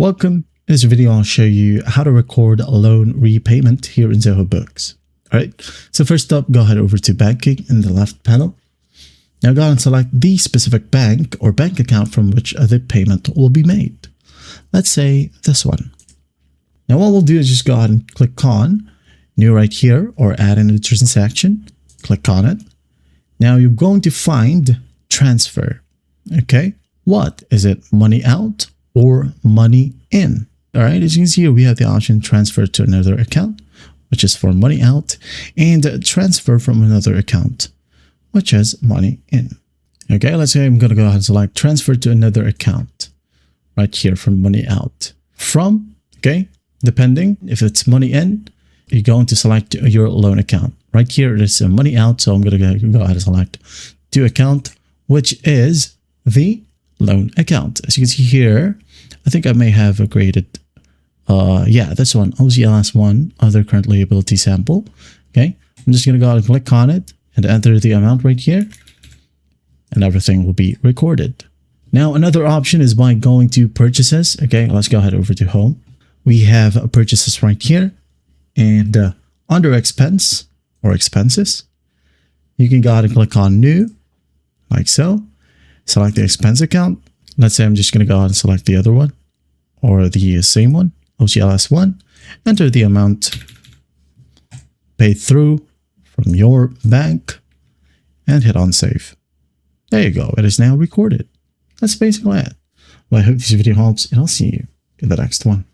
Welcome. In this video, I'll show you how to record a loan repayment here in Zoho Books. All right. So first up, go ahead over to banking in the left panel. Now go ahead and select the specific bank or bank account from which the payment will be made. Let's say this one. Now what we'll do is just go ahead and click on new right here or add in a transaction. Click on it. Now you're going to find transfer. Okay. What is it? Money out or money in? All right. As you can see here, we have the option transfer to another account, which is for money out, and transfer from another account, which is money in. Okay. Let's say I'm going to go ahead and select transfer to another account right here from money out from, okay. Depending if it's money in, you're going to select your loan account. Right here, it is money out. So I'm going to go ahead and select to account, which is the loan account. As you can see here, I think I may have graded, this one, OGLS1, other current liability sample. Okay. I'm just going to go ahead and click on it and enter the amount right here, and everything will be recorded. Now, another option is by going to purchases. Okay. Let's go ahead over to home. We have purchases right here, and under expense or expenses, you can go ahead and click on new like so. Select the expense account. Let's say I'm just going to go ahead and select the other one or the same one, OGLS1. Enter the amount paid through from your bank and hit on save. There you go. It is now recorded. That's basically it. Well, I hope this video helps, and I'll see you in the next one.